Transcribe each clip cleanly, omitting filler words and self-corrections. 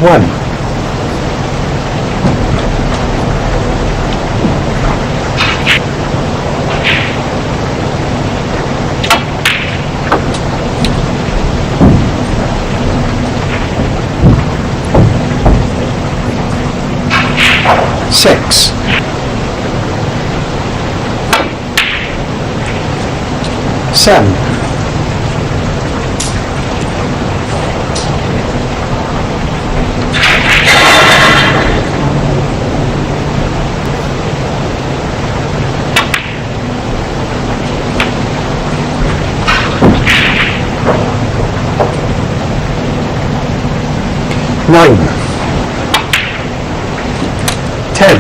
1. Six. 7. 9. 10.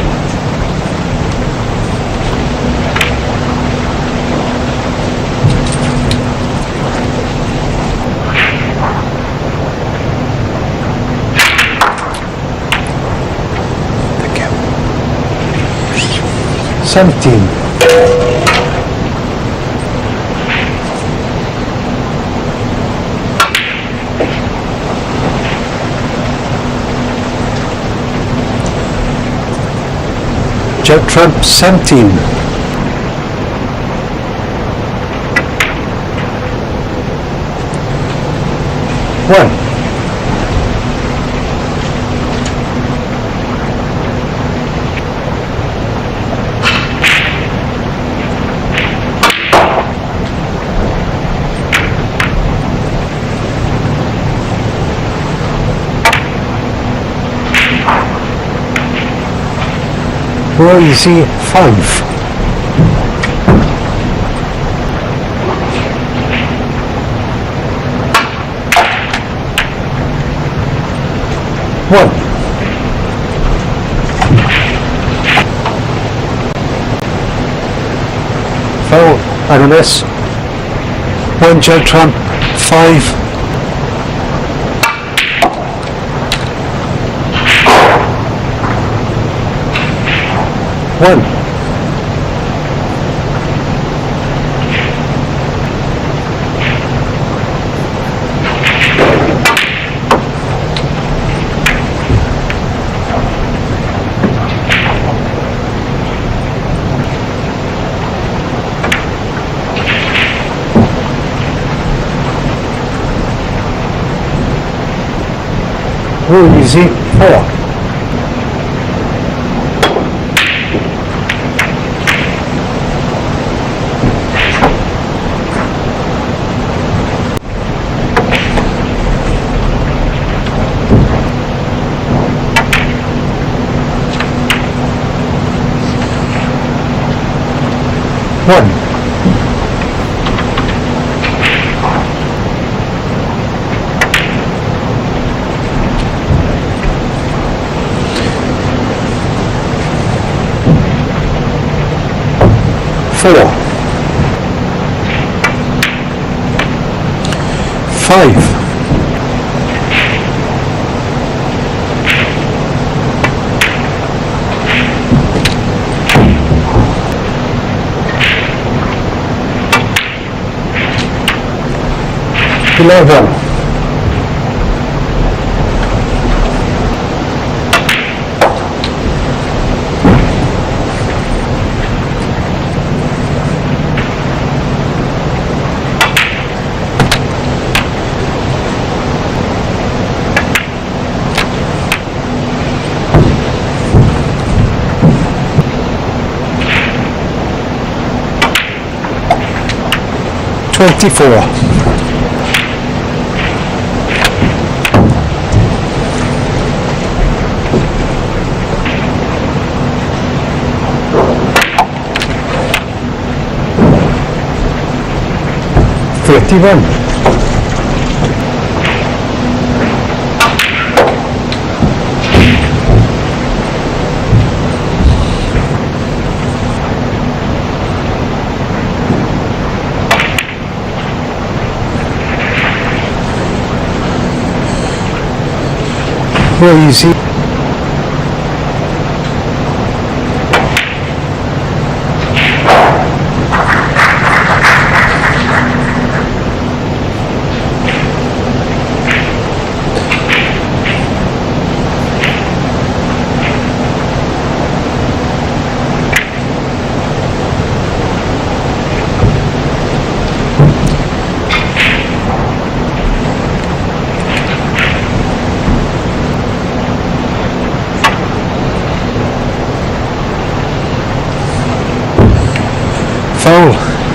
17. 'Judd Trump 17. 1. 'Wu Yize 5. 1. 4. I don't miss. 1 Judd Trump 5. 1. 'Wu Yize 4. 1. 4. 5. 11. 24. 31. 'Wu Yize 1.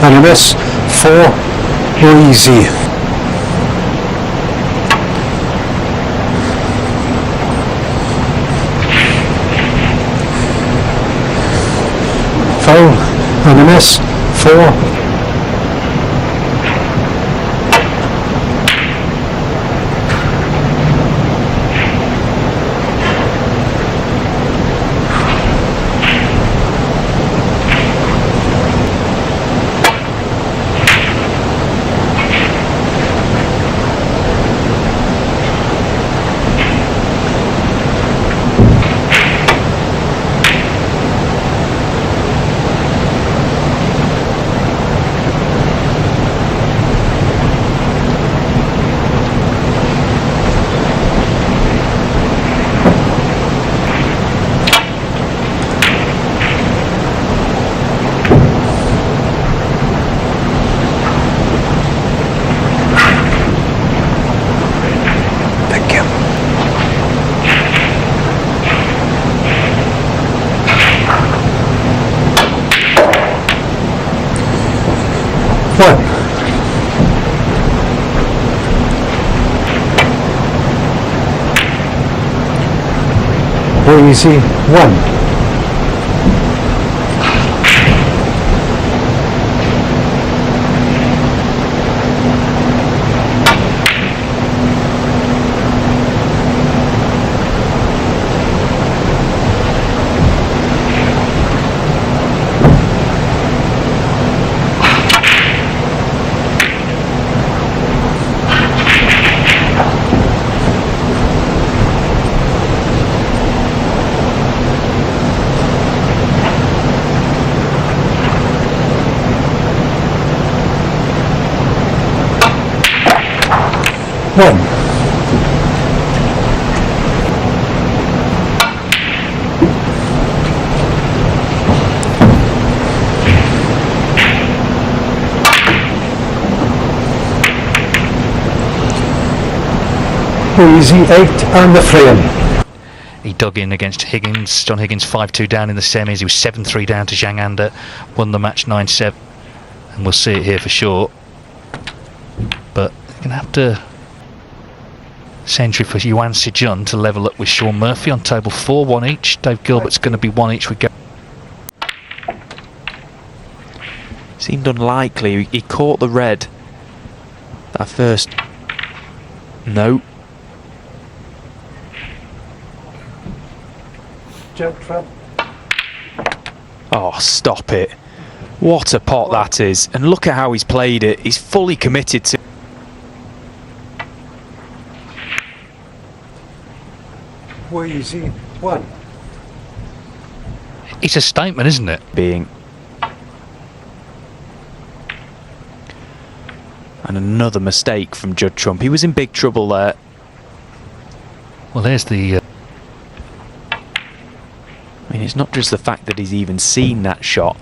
and a miss for Wu Yize. Foul and a miss for Wu Yize 1. Wu Yize 8 and the frame. He dug in against Higgins. John Higgins 5-2 down in the semis. He was 7-3 down to Zhang Anda. Won the match 9-7. And we'll see it here for sure. But you're going to have to century for Yuan Sijun to level up with Sean Murphy on table 4, 1 each. Dave Gilbert's going to be 1 each with go. Seemed unlikely. He caught the red that first. No. Judd Trump. Oh, stop it. What a pot that is. And look at how he's played it. He's fully committed to Wu Yize 1. It's a statement, isn't it? being. And another mistake from Judd Trump. He was in big trouble there. Well, there's the... I mean, it's not just the fact that he's even seen that shot.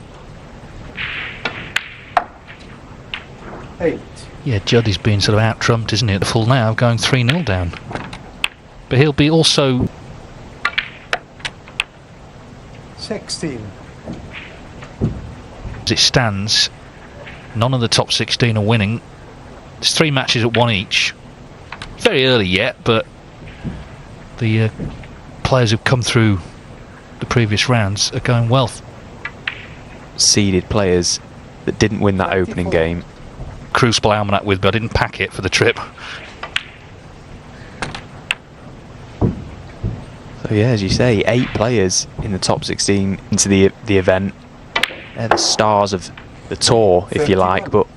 8. Yeah, Judd is being sort of out-trumped, isn't he, at the full now, going 3-0 down. But he'll be also... 16. As it stands, none of the top 16 are winning. There's 3 matches at 1 each. Very early yet, but the players who've come through the previous rounds are going well. Seeded players that didn't win that opening game. Crucible Almanac with, but I didn't pack it for the trip. So yeah, as you say, 8 players in the top 16 into the event. They're the stars of the tour, if you like, but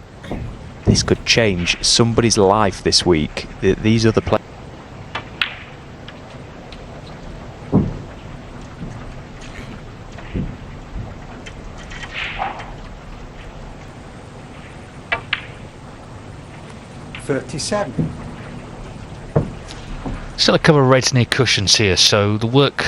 this could change somebody's life this week. These are the players. Still a couple of reds near cushions here, so the work...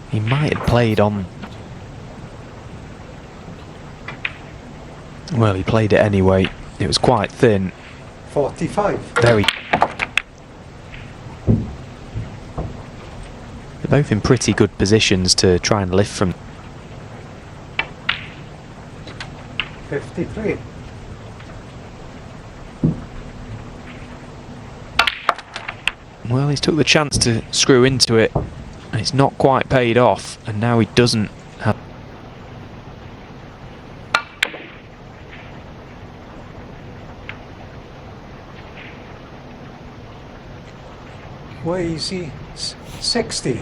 He might have played on... Well, he played it anyway. It was quite thin. 45. Very... both in pretty good positions to try and lift from. 53. Well, he's took the chance to screw into it, and it's not quite paid off, and now he doesn't have. Wu Yize 60.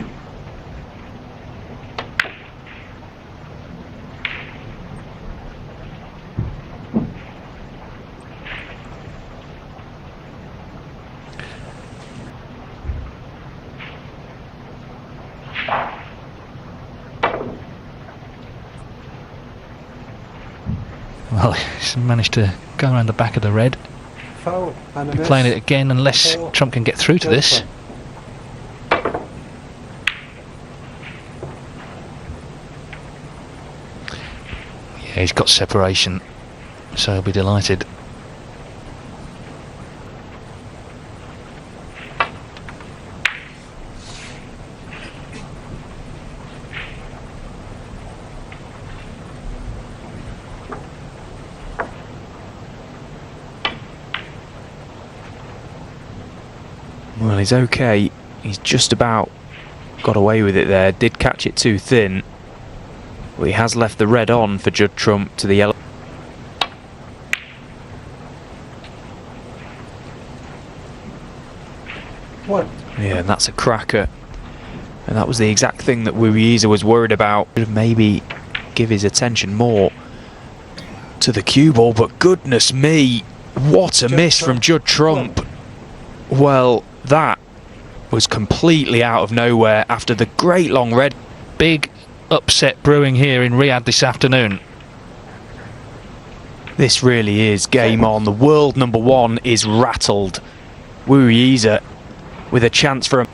Well, he's managed to go around the back of the red. Foul and a miss. Playing it again unless Trump can get through to this. Yeah, he's got separation, so he'll be delighted. Well, he's okay. He's just about got away with it there. Did catch it too thin. But he has left the red on for Judd Trump to the yellow. What? Yeah, and that's a cracker. And that was the exact thing that Wu Yize was worried about. Should have maybe give his attention more to the cue ball, but goodness me, what a miss from Judd Trump. Well, that was completely out of nowhere after the great long red. Big upset brewing here in Riyadh this afternoon. This really is game on. The world number one is rattled. Wu Yize with a chance for a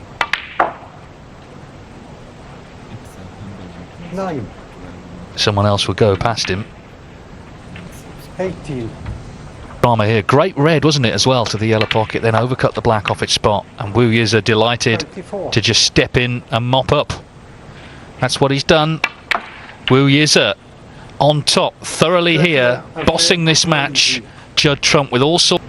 9. Someone else will go past him. 18. Drama here. Great red, wasn't it, as well, to the yellow pocket, then overcut the black off its spot. And Wu Yize delighted 24. to just step in and mop up. That's what he's done. Wu Yize on top, thoroughly here, bossing this match. Judd Trump with all sorts.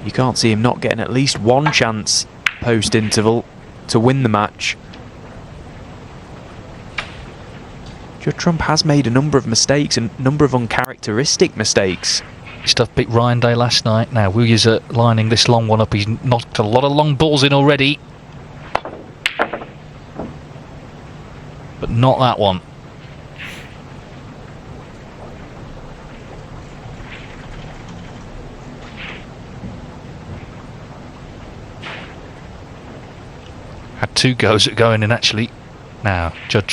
You can't see him not getting at least one chance post-interval to win the match. Judd Trump has made a number of mistakes, and a number of uncharacteristic mistakes. Stuff beat Ryan Day last night. Now Wu Yize lining this long one up. He's knocked a lot of long balls in already, but not that one. Had 2 goes at going in actually. Now Judd.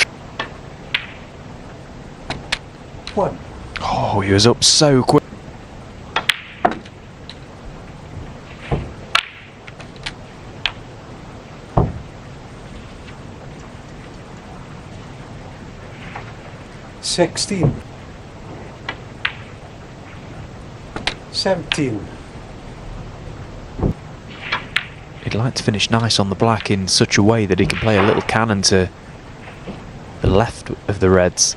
1. Oh, he was up so quick. $16. 17. He'd like to finish nice on the black in such a way that he can play a little cannon to the left of the reds.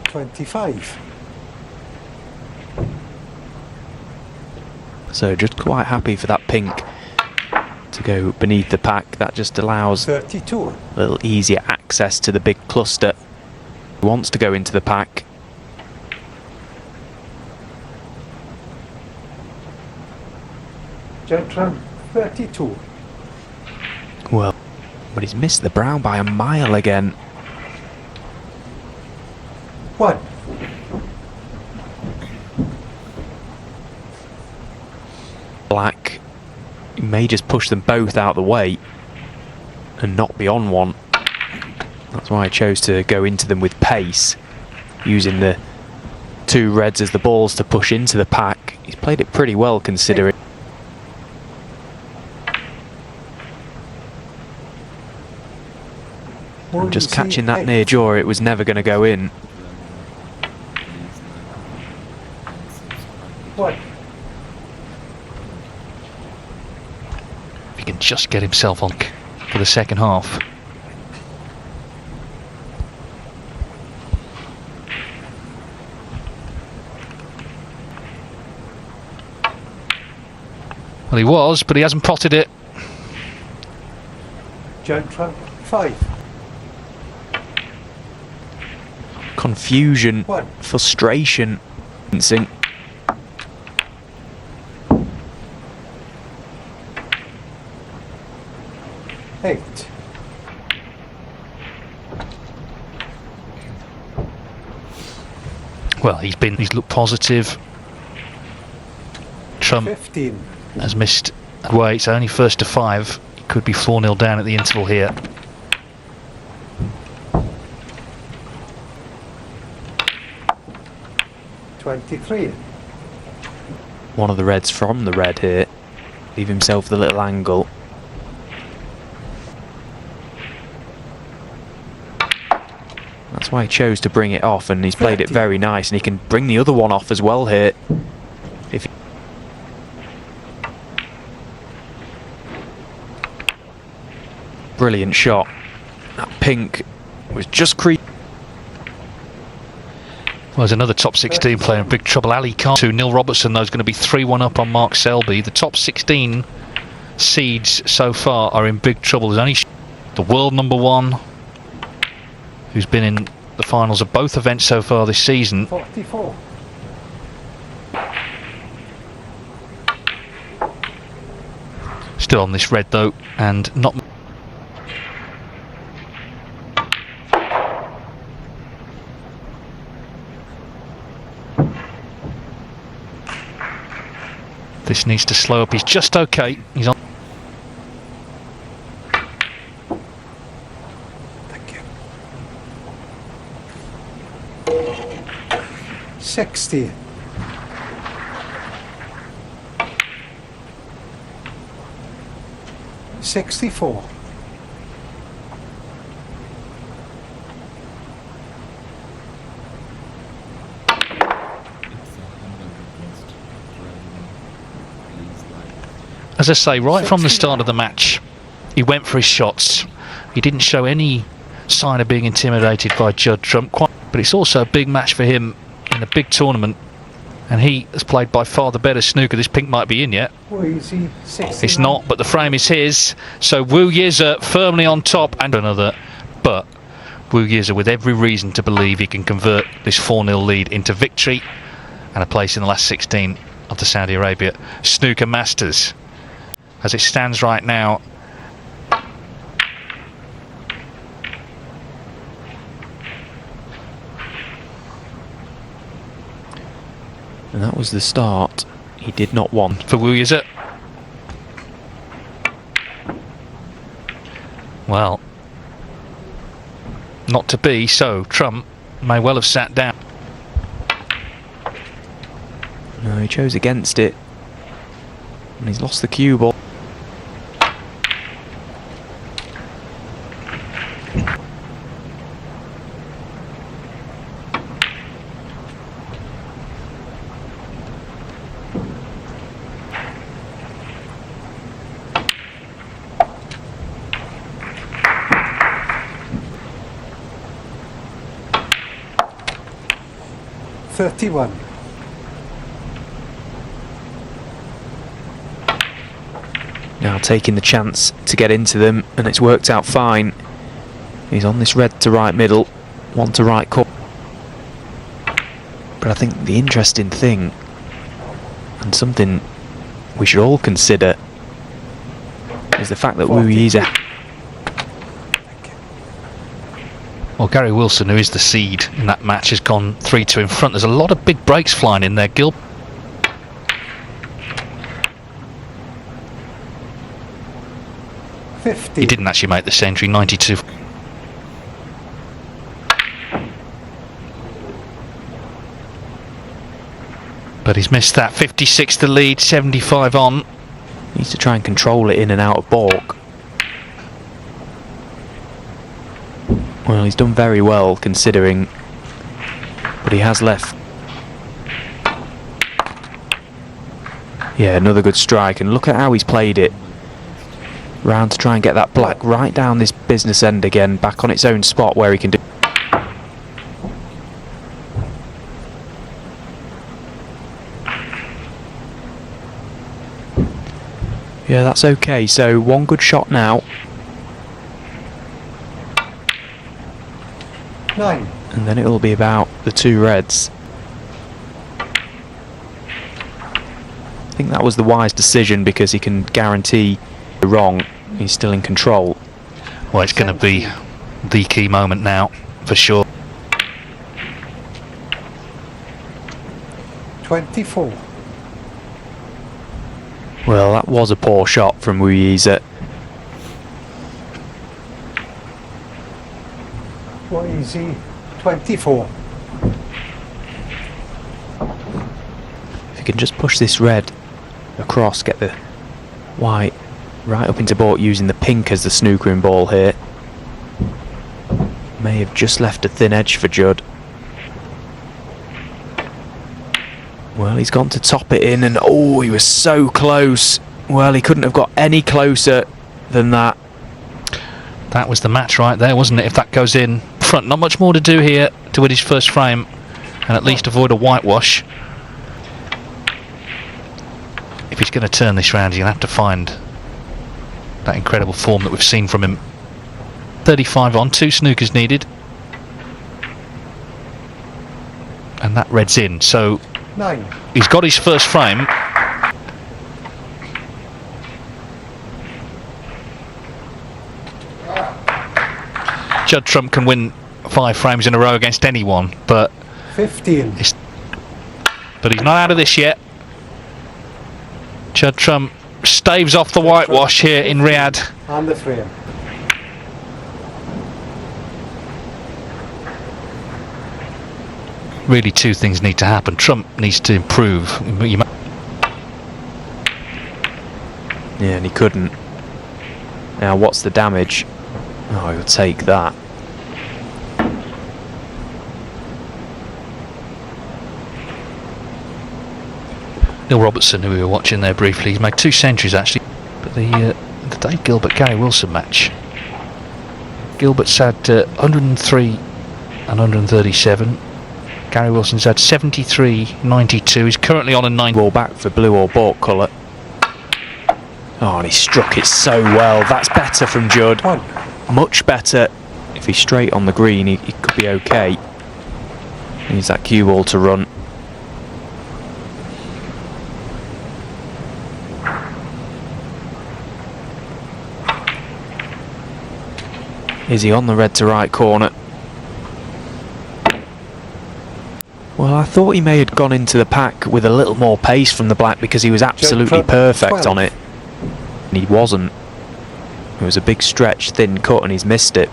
25. So just quite happy for that pink to go beneath the pack. That just allows 32. a little easier access to the big cluster. He wants to go into the pack. Judd Trump 32. Well, but he's missed the brown by a mile again. 1. Black, he may just push them both out of the way and not be on one. That's why I chose to go into them with pace, using the 2 reds as the balls to push into the pack. He's played it pretty well considering. And just catching that near jaw, it was never going to go in. 1. just get himself on for the second half. Well, he was, but he hasn't potted it. Judd Trump 5. Confusion, 1. frustration. 8. Well, he's looked positive. Trump 15. has missed away. It's only first to 5. He could be 4-0 down at the interval here. One of the reds from the red here. Leave himself the little angle. That's why he chose to bring it off, and he's played it very nice, and he can bring the other one off as well here. If brilliant shot. That pink was just creeping. Well, there's another top 16 player in big trouble. Ali Khan to Neil Robertson, though, is going to be 3-1 up on Mark Selby. The top 16 seeds so far are in big trouble. There's only the world number 1, who's been in the finals of both events so far this season. 44. Still on this red, though, and not. This needs to slow up. He's just okay. He's on. Thank you. 60. 64. As I say, right from the start of the match, he went for his shots. He didn't show any sign of being intimidated by Judd Trump. But it's also a big match for him in a big tournament, and he has played by far the better snooker. This pink might be in yet. Wu Yize 69. It's not, but the frame is his. So Wu Yize firmly on top, and another. But Wu Yize with every reason to believe he can convert this 4-0 lead into victory and a place in the last 16 of the Saudi Arabia Snooker Masters. As it stands right now, and that was the start he did not want. For Wu Yize. Well, not to be, so Trump may well have sat down. No, he chose against it, and he's lost the cue ball. $31. Now taking the chance to get into them, and it's worked out fine. He's on this red to right middle, one to right cut. But I think the interesting thing, and something we should all consider, is the fact that Wu Yize. Well, Gary Wilson, who is the seed in that match, has gone 3-2 in front. There's a lot of big breaks flying in there. Gil. He didn't actually make the century, 92. But he's missed that. 56 the lead, 75 on. Needs to try and control it in and out of balk. Well, he's done very well considering, but he has left. Yeah, another good strike, and look at how he's played it. round to try and get that black right down this business end again, back on its own spot where he can do. Yeah, that's okay. So one good shot now. 9. And then it'll be about the 2 reds. I think that was the wise decision because he can guarantee the wrong. He's still in control. Well, it's going to be the key moment now, for sure. 24. Well, that was a poor shot from Wu Yize. Wu Yize, 24. If you can just push this red across, get the white right up into board using the pink as the snookering ball here. May have just left a thin edge for Judd. Well, he's gone to top it in, and oh, he was so close. Well, he couldn't have got any closer than that. That was the match right there, wasn't it? If that goes in front, not much more to do here to win his first frame and at least avoid a whitewash. If he's going to turn this round, he's going to have to find that incredible form that we've seen from him. 35 on, 2 snookers needed. And that red's in, so 9. he's got his first frame. Judd Trump can win 5 frames in a row against anyone, but 15. he's not out of this yet. Judd Trump staves off the whitewash here in Riyadh. And the frame. Really, 2 things need to happen. Trump needs to improve. Yeah, and he couldn't. Now, what's the damage? Oh, he'll take that. Neil Robertson, who we were watching there briefly, he's made 2 centuries actually. But the Dave Gilbert-Gary Wilson match, Gilbert's had 103 and 137. Gary Wilson's had 73.92. He's currently on a 9 Ball back for blue or bought colour. Oh, and he struck it so well. That's better from Judd. 1. Much better. If he's straight on the green, he could be okay. Needs that cue ball to run. Is he on the red to right corner? Well, I thought he may have gone into the pack with a little more pace from the black because he was absolutely perfect on it. And he wasn't. It was a big stretch, thin cut, and he's missed it.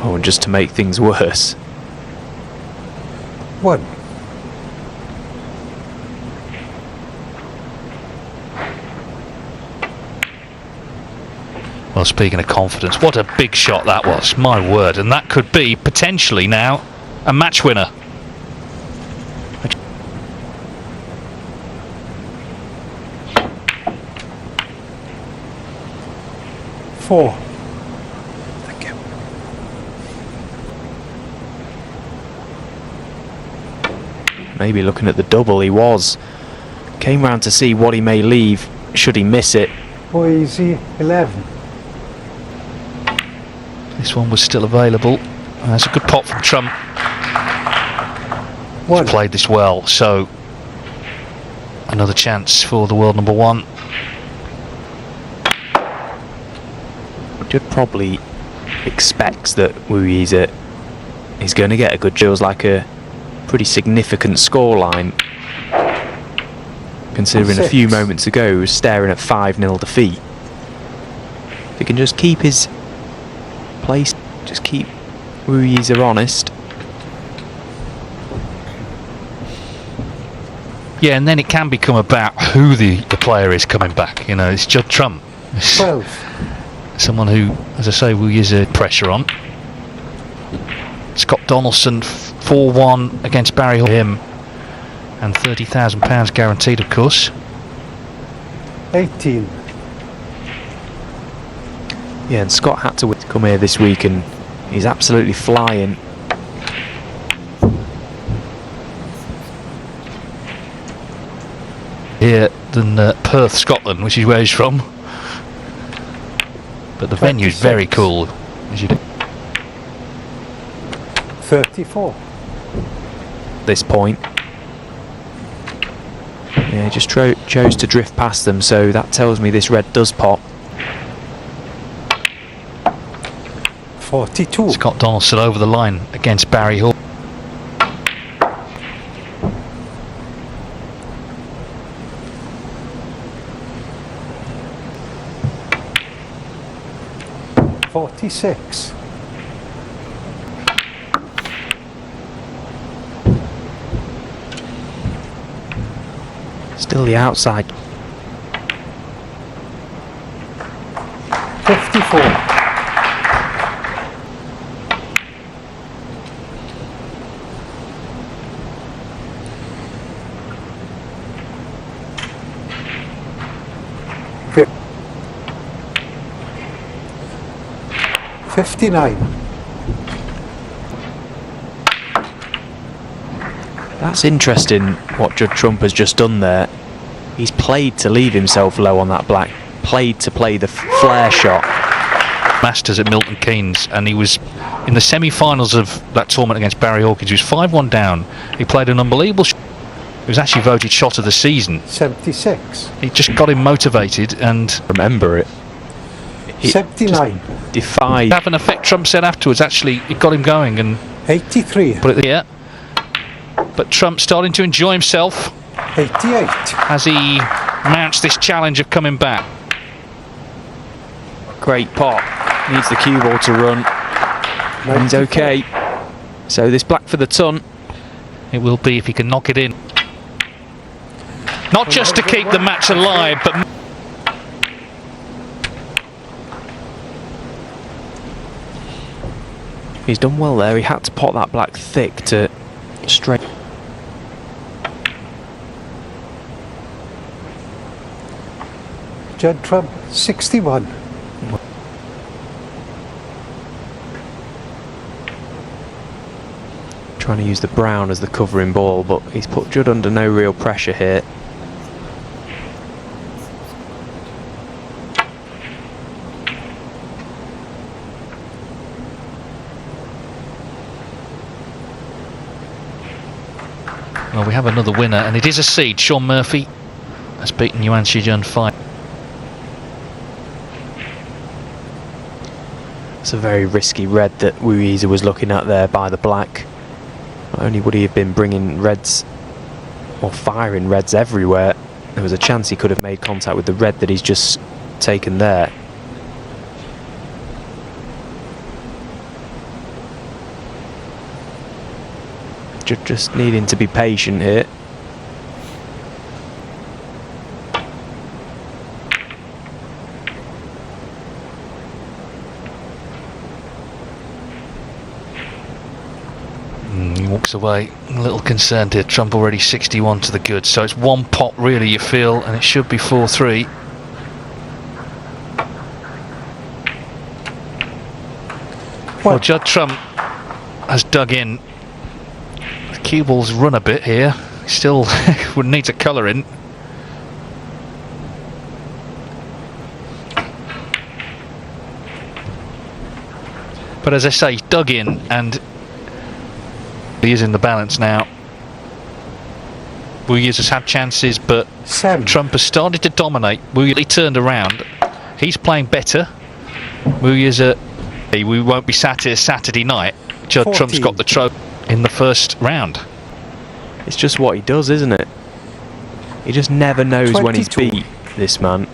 Oh, and just to make things worse. 1. Well, speaking of confidence, what a big shot that was, my word. And that could be, potentially now, a match winner. Four. Thank you. Maybe looking at the double, he was. Came round to see what he may leave, should he miss it. Wu Yize, 11. This one was still available. That's a good pot from Trump. 1. He's played this well, so another chance for the world number 1. Judd probably expects that Wu Yize is going to get a good, feels like a pretty significant scoreline, considering a few moments ago he was staring at 5-0 defeat. If he can just keep his place, just keep Wu Yize honest. Yeah, and then it can become about who the player is coming back. You know, it's Judd Trump. 12. Someone who, as I say, will use a pressure on. Scott Donaldson 4-1 against Barry Hall, him, and £30,000 guaranteed, of course. 18. Yeah, and Scott had to come here this week and he's absolutely flying. Here than Perth, Scotland, which is where he's from. But the venue is very cool. As you do. 34. This point. Yeah, he just chose to drift past them, so that tells me this red does pop. 42. Scott Donaldson over the line against Barry Hall. .46. Still the outside. 54. Fif 59. That's interesting what Judd Trump has just done there. He's played to leave himself low on that black, played to play the flare shot. Masters at Milton Keynes, and he was in the semi-finals of that tournament against Barry Hawkins. He was 5-1 down. He played an unbelievable shot. He was actually voted shot of the season. 76. It just got him motivated and Remember it. 79. Defied. have an effect. Trump said afterwards, actually, it got him going and 83. put it there. But Trump starting to enjoy himself 88. as he mounts this challenge of coming back. Great pot. Needs the cue ball to run. And he's okay. So this black for the ton. It will be if he can knock it in. Not just to keep the match alive, but He's done well there. He had to pot that black thick to straight. Judd Trump 61. Trying to use the brown as the covering ball, but he's put Judd under no real pressure here. well, we have another winner, and it is a seed. Sean Murphy has beaten Yuan Shijun 5. It's a very risky red that Wu Yize was looking at there by the black. Not only would he have been bringing reds or firing reds everywhere, there was a chance he could have made contact with the red that he's just taken there. Just needing to be patient here. He walks away a little concerned here. Trump already 61 to the good, so it's one pot really, you feel, and it should be 4-3. Well, Judd Trump has dug in. The cue ball's run a bit here. Still would need a colour in. But as I say, he's dug in and he is in the balance now. Wu Yize has had chances, but Trump has started to dominate. Wu Yize turned around. He's playing better. Wu Yize, we won't be sat here Saturday night. Judd 14. Trump's got the trophy in the first round. It's just what he does, isn't it? He just never knows 22. when he's beat, this man.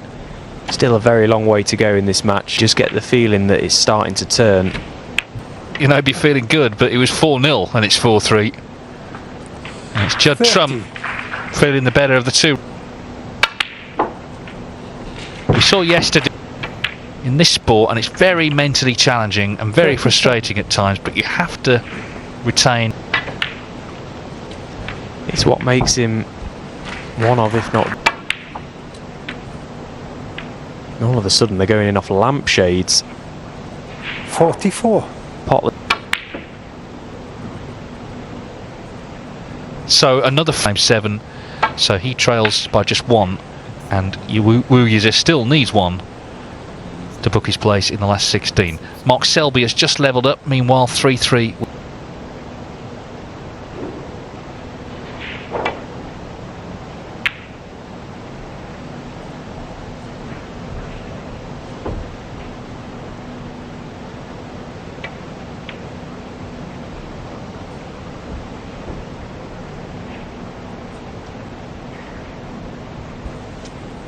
Still a very long way to go in this match. Just get the feeling that it's starting to turn. You know, he'd be feeling good, but it was 4-0 and it's 4-3. And it's Judd 30. Trump feeling the better of the two. We saw yesterday in this sport, and it's very mentally challenging and very frustrating at times, but you have to retain. It's what makes him one of, if not All of a sudden they're going in off lampshades. 44. Pot. So another 5-7. So he trails by just one, and Wu Yize still needs one to book his place in the last 16. Mark Selby has just levelled up. Meanwhile, 3-3.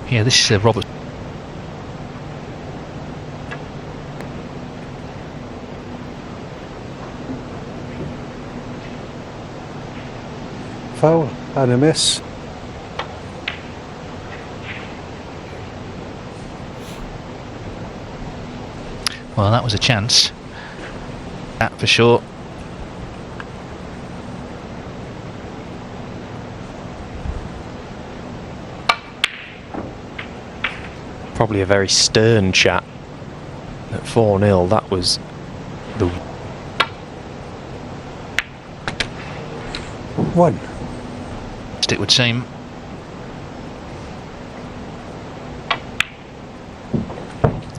Yeah, this is Robert. Foul and a miss. Well, that was a chance. That for sure. Probably a very stern chat at 4-0. That was the 1. It would seem.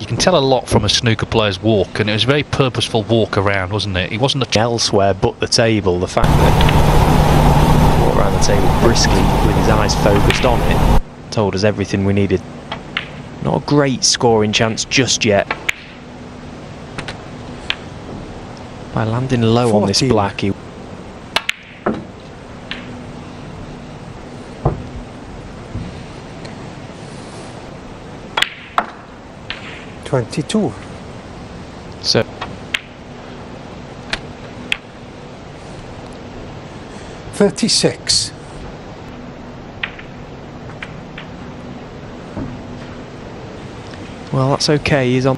You can tell a lot from a snooker player's walk, and it was a very purposeful walk around, wasn't it? He wasn't elsewhere but the table. The fact that he walked around the table briskly with his eyes focused on it told us everything we needed. Not a great scoring chance just yet. By landing low 14. on this black, he 22. so 36. well, that's okay. He's on.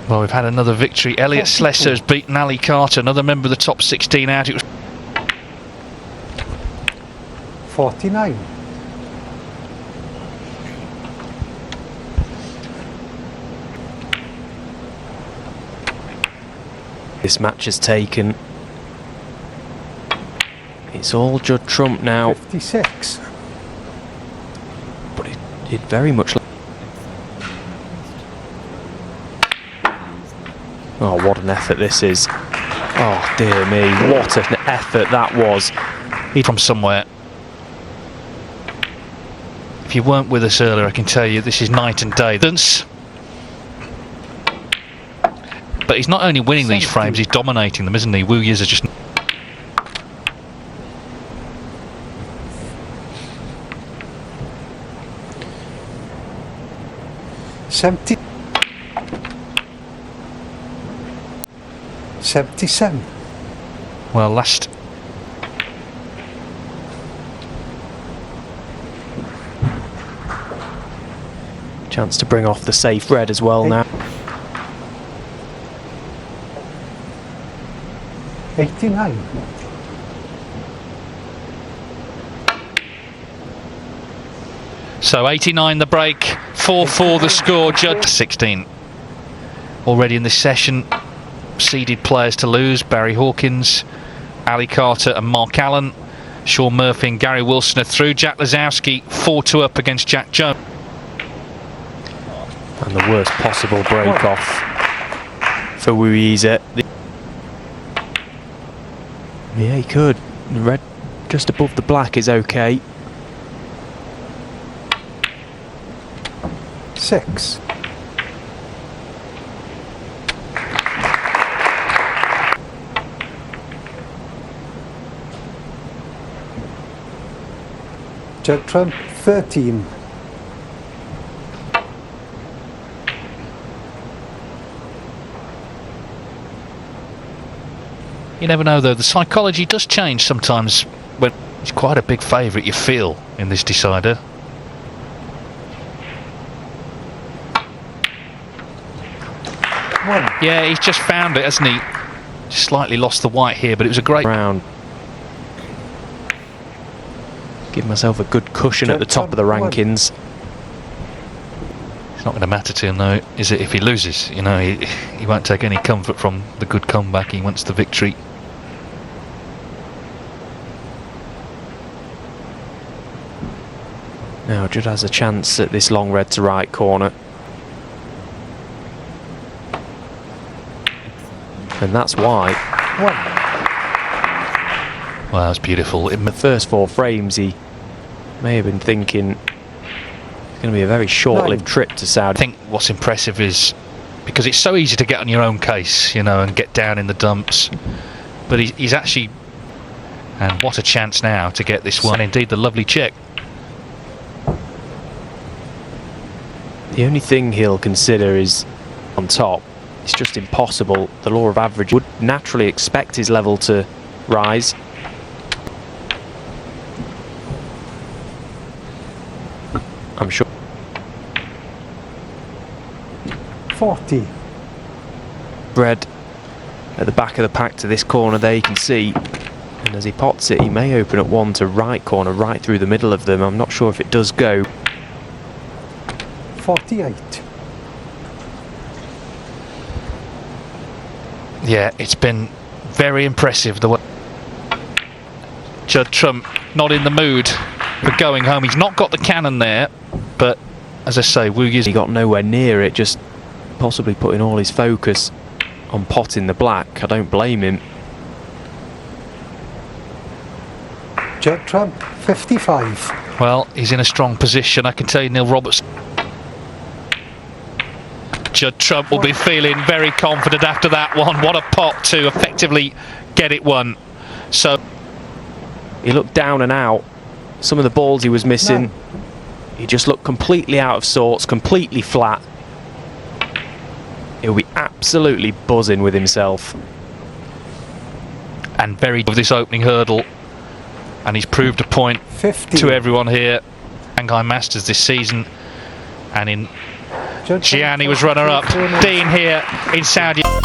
Well, we've had another victory. Elliot Slessor has beaten Ali Carter, another member of the top 16 out. It was 49. This match has taken. It's all Judd Trump now. 56. But it very much. Oh, what an effort this is. Oh, dear me. What an effort that was. from somewhere. If you weren't with us earlier, I can tell you this is night and day. But he's not only winning these frames, he's dominating them, isn't he? Wu Yize is just... $70. 77. Well, last... Chance to bring off the safe red as well now. 89. So 89 the break, 4-4 the score. Judd 16. Already in this session, seeded players to lose: Barry Hawkins, Ali Carter and Mark Allen. Sean Murphy and Gary Wilson are through. Jack Lazowski 4-2 up against Jack Jones. And the worst possible break off for Wu Yize. Yeah, he could. The red just above the black is okay. 6. Judd Trump 13. You never know though, the psychology does change sometimes when he's quite a big favourite, you feel, in this decider. Yeah, he's just found it, hasn't he? Slightly lost the white here, but it was a great round. Give myself a good cushion at the top of the rankings. It's not going to matter to him though, is it, if he loses? You know, he won't take any comfort from the good comeback. He wants the victory. Now Judd has a chance at this long red to right corner. And that's why. Wow, that's beautiful. In the first 4 frames, he may have been thinking it's going to be a very short-lived trip to Saudi. I think what's impressive is, because it's so easy to get on your own case, you know, and get down in the dumps, but he's actually, and what a chance now to get this one, indeed the lovely check. The only thing he'll consider is on top. It's just impossible. The law of average would naturally expect his level to rise. I'm sure. 40. Red at the back of the pack to this corner there, you can see. And as he pots it, he may open at 1 to right corner, right through the middle of them. I'm not sure if it does go. 48. Yeah, it's been very impressive the way Judd Trump not in the mood for going home. He's not got the cannon there, but as I say, Wu Yize, he got nowhere near it, just possibly putting all his focus on potting the black. I don't blame him. Judd Trump, 55. well, he's in a strong position. I can tell you, Neil Roberts. Judd Trump will be feeling very confident after that one. What a pot to effectively get it won. So he looked down and out. Some of the balls he was missing, he just looked completely out of sorts, completely flat. He'll be absolutely buzzing with himself. And very of this opening hurdle, and he's proved a point 50. to everyone here. Shanghai Masters this season, and in Jian he was runner-up. Dean here in Saudi Arabia.